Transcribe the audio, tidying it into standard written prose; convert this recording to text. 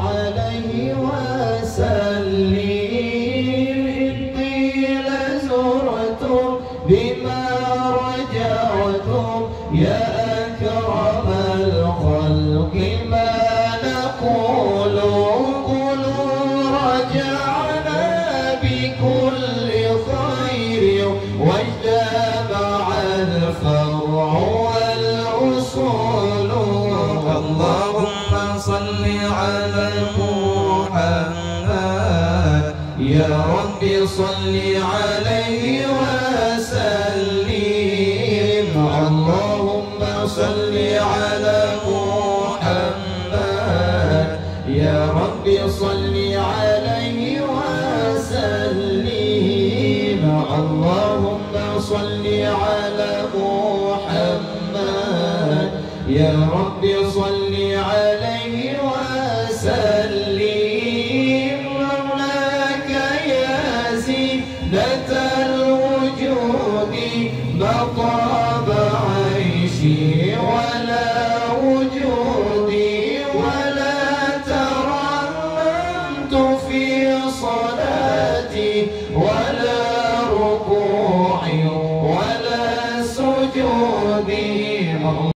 عليه وسلم. قيل زرتم بما رجعتم يا أكرم الخلق ما نقول. قولوا رجعنا بكل خير واجتمع الفرع والأصول. اللهم صل على محمد يا رب صل عليه وسلم. اللهم صل على محمد يا رب صل عليه وسلم. اللهم صل على محمد يا رب صل عليه وسلم. مولاك يا زينة الوجود ما طاب عيشي ولا وجودي ولا ترنمت في صلاتي ولا ركوعي ولا سجودي.